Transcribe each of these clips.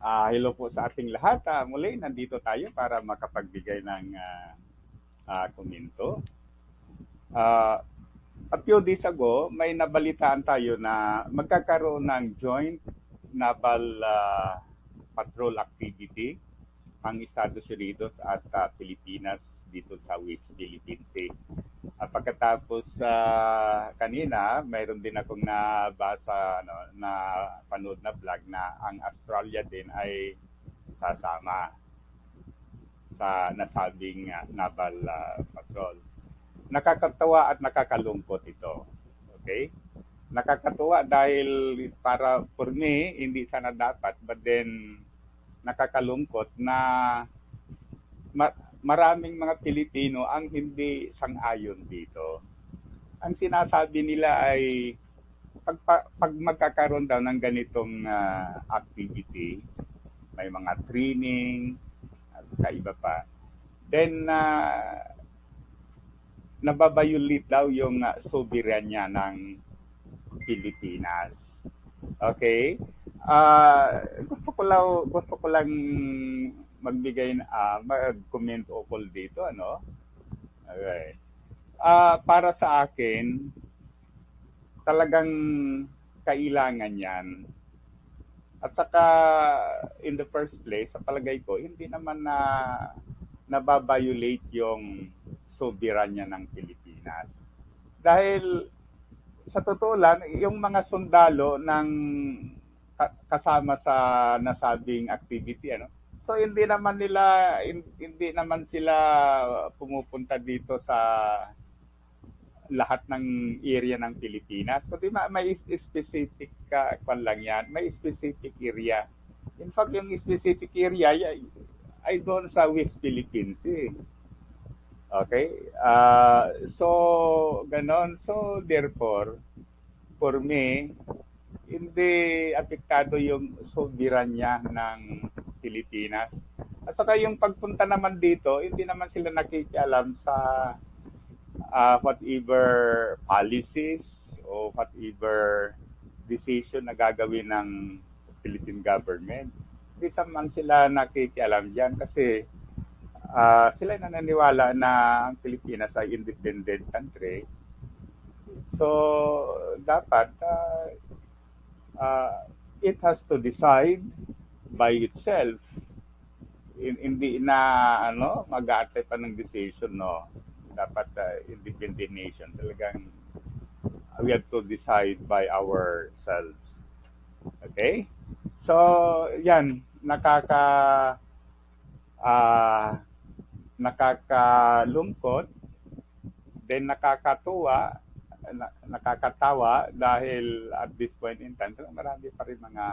Hello po sa ating lahat. Muli, nandito tayo para makapagbigay ng komento. Ah, a few days ago, may nabalitaan tayo na magkakaroon ng joint naval patrol activity ang Estados Unidos at Pilipinas dito sa West Philippine Sea. Pagkatapos kanina, mayroon din akong nabasa, na panood na vlog na ang Australia din ay sasama sa nasabing naval patrol. Nakakatawa at nakakalungkot ito. Okay? Nakakatuwa dahil para for me, hindi sana dapat, but then nakakalungkot na maraming mga Pilipino ang hindi sang-ayon dito. Ang sinasabi nila ay pag magkakaroon daw ng ganitong activity, may mga training at iba pa, then nababayulit daw yung soberanya ng Pilipinas. Okay? Gusto ko lang magbigay mag-comment ukol dito, ano? Okay. Para sa akin, talagang kailangan 'yan. At saka in the first place, sa palagay ko, hindi naman na nababiolate yung soberanya ng Pilipinas. Dahil sa totoo lang, yung mga sundalo ng kasama sa nasabing activity, ano? So hindi naman sila pumupunta dito sa lahat ng area ng Pilipinas. Kundi may specific kwan lang yan, may specific area. In fact, yung specific area ay doon sa West Philippines eh. Okay? So, ganon. So, therefore, for me, hindi apektado yung soberanya ng Pilipinas. At saka yung pagpunta naman dito, hindi naman sila nakikialam sa whatever policies o whatever decision na gagawin ng Philippine government. Hindi man sila nakikialam dyan kasi sila nananiwala na ang Pilipinas ay independent country. So, dapat it has to decide by itself. Hindi na mag-aatay pa ng decision, no. Dapat independent nation. Talagang we have to decide by ourselves. Okay? So, yan, uh, nakakalungkot, then nakakatawa dahil at this point in time, marami pa rin mga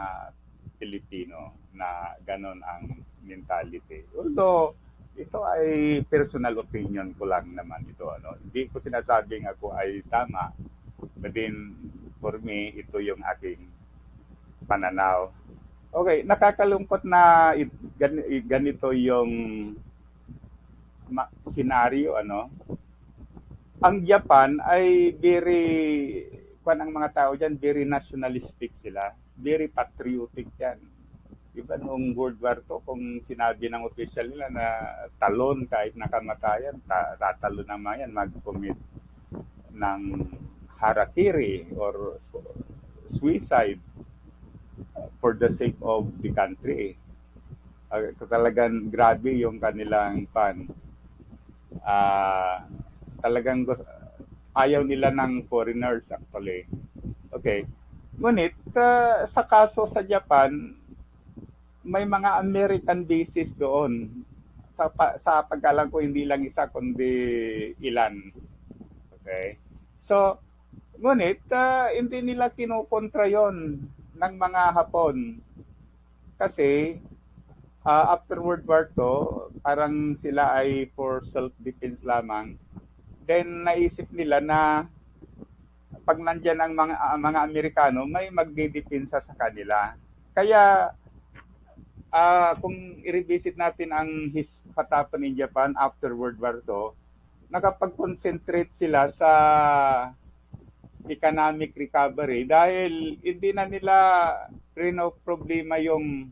Pilipino na ganon ang mentality. Although, ito ay personal opinion ko lang naman ito. Ano? Hindi ko sinasabing ako ay tama, but then for me, ito yung aking pananaw. Okay, nakakalungkot na ganito yung senaryo, ano? Ang Japan ay ang mga tao dyan, very nationalistic sila. Very patriotic yan. Diba noong World War II, kung sinabi ng official nila na talon kahit nakamatayan, tatalon naman yan, mag-commit ng harakiri or suicide for the sake of the country. Talagang grabe yung kanilang talagang ayaw nila ng foreigners actually. Okay. Ngunit sa kaso sa Japan, may mga American bases doon. Sa pagkalam ko, hindi lang isa, kundi ilan. Okay? So, ngunit, hindi nila kinukontra yon ng mga Hapon. Kasi, after World War II, parang sila ay for self-defense lamang. Then, naisip nila na pag nandyan ang mga Amerikano, may magdidepensa sa kanila. Kaya, kung i-revisit natin ang what happened in Japan after World War II, nakapag-concentrate sila sa economic recovery dahil hindi na nila problema yung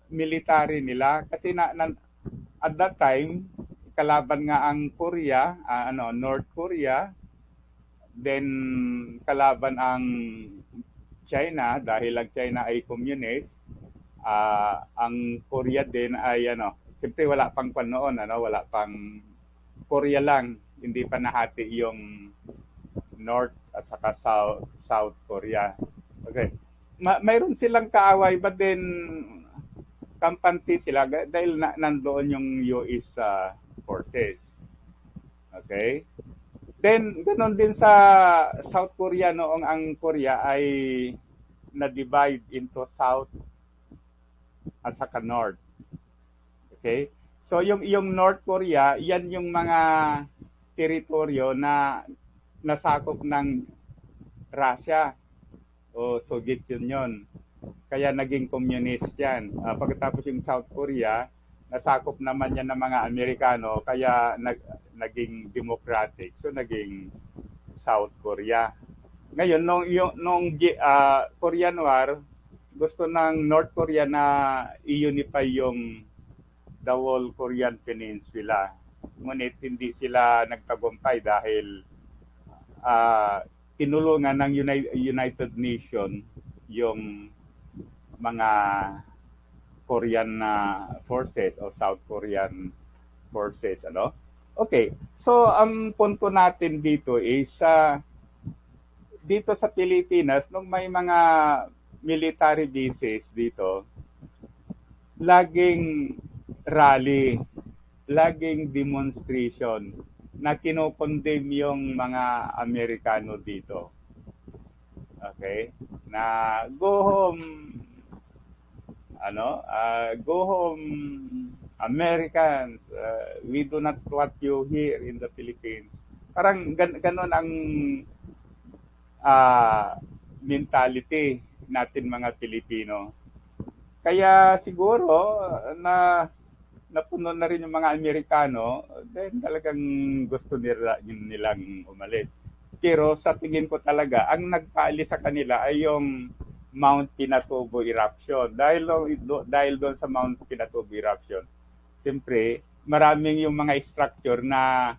military nila kasi at that time kalaban nga ang Korea, North Korea, then kalaban ang China dahil ang China ay communist. Ang Korea din ay siyempre wala pang noon, wala pang Korea lang, hindi pa nahati yung North at saka South Korea. Okay. Mayroon silang kaaway but then kampante sila dahil nandoon yung US forces. Okay? Then, ganun din sa South Korea noong ang Korea ay na-divide into South at saka North. Okay? So, yung North Korea, yan yung mga teritoryo na nasakop ng Russia o Soviet Union. Kaya naging communist yan. Pagkatapos yung South Korea, nasakop naman yan ng mga Amerikano, kaya naging democratic. So, naging South Korea. Ngayon, nung Korean War, gusto ng North Korea na i-unify yung the whole Korean Peninsula. Ngunit hindi sila nagtagumpay dahil tinulungan ng United Nations yung mga Korean forces o South Korean forces, Okay. So ang punto natin dito is dito sa Pilipinas nung may mga military bases dito, laging rally, laging demonstration na kinokondem yung mga Amerikano dito. Okay? Na go home, go home Americans, we do not want you here in the Philippines. Parang ganon ang mentality natin mga Pilipino. Kaya siguro napuno na rin yung mga Amerikano, then talagang gusto nilang umalis. Pero sa tingin ko talaga, ang nagpaalis sa kanila ay yung Mount Pinatubo eruption. Dahil doon sa Mount Pinatubo eruption, siyempre, maraming yung mga structure na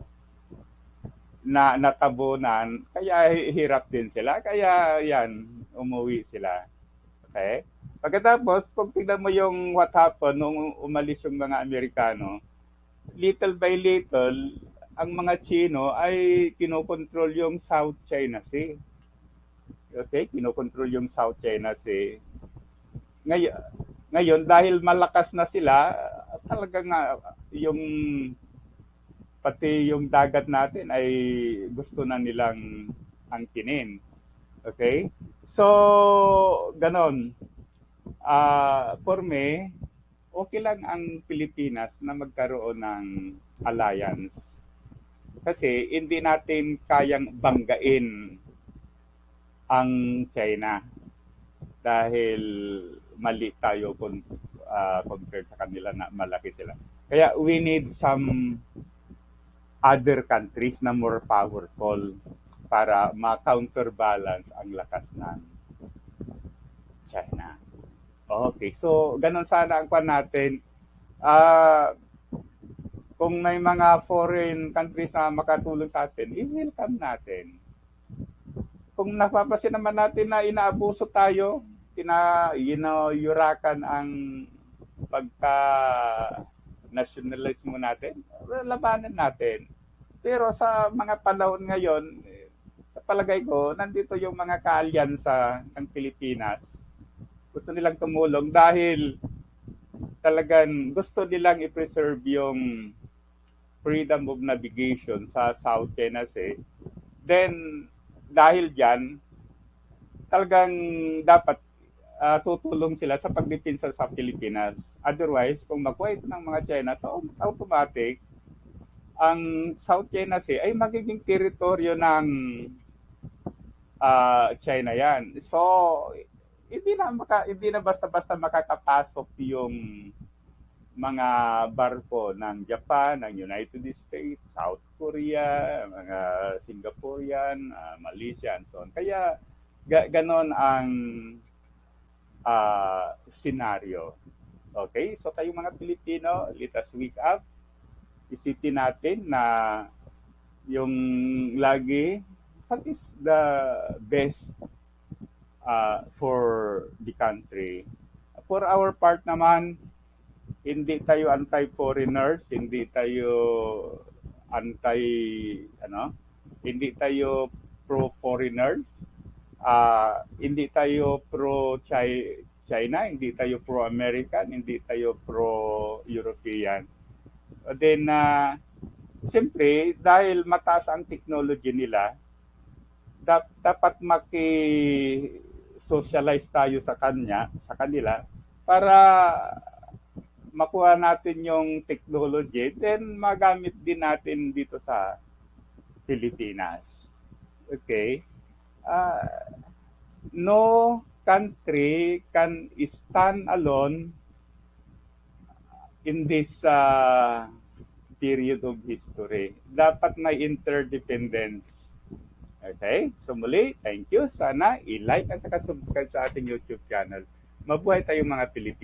natabunan, kaya hirap din sila. Kaya yan, umuwi sila. Okay? Pagkatapos, pag tignan mo yung what happened nung umalis yung mga Amerikano, little by little, ang mga Chino ay kinokontrol yung South China Sea. Okay? Kinokontrol yung South China Sea. Ngayon, dahil malakas na sila, talagang yung pati yung dagat natin ay gusto na nilang angkinin. Okay? So, ganon. For me, okay lang ang Pilipinas na magkaroon ng alliance. Kasi hindi natin kayang banggain ang China dahil mali tayo compared sa kanila na malaki sila. Kaya we need some other countries na more powerful para ma-counterbalance ang lakas ng China. Okay, so ganun sana ang pan natin. Kung may mga foreign countries na makatulong sa atin, i-welcome natin. Kung napapasin naman natin na inaabuso tayo, yurakan ang pagka-nationalismo natin, labanan natin. Pero sa mga panahon ngayon, sa palagay ko, nandito yung mga kaalyansa ng Pilipinas. Gusto nilang tumulong dahil talagang gusto nilang i-preserve yung freedom of navigation sa South China Sea. Then, dahil dyan, talagang dapat tutulong sila sa pagdepensa sa Pilipinas. Otherwise, kung makuha ito ng mga China, so automatic, ang South China Sea ay magiging teritoryo ng China yan. So, hindi na basta-basta makakapasok yung mga barko ng Japan, ng United States, South Korea, mga Singaporean, Malaysian, so on. Kaya ganon ang scenario. Okay? So kayong mga Pilipino, let us wake up. Isipin natin na yung lagi, what is the best for the country? For our part naman, hindi tayo anti-foreigners, hindi tayo anti, ano, hindi tayo pro-foreigners, hindi tayo pro-China, hindi tayo pro-American, hindi tayo pro-European. Then, siyempre, dahil mataas ang technology nila, dapat maki-socialize tayo sa kanila para makuha natin yung technology, then magamit din natin dito sa Pilipinas. Okay? Uh, no country can stand alone in this period of history. Dapat may interdependence. Okay? So muli, thank you. Sana i-like at saka subscribe sa ating YouTube channel. Mabuhay tayong mga Pilipino.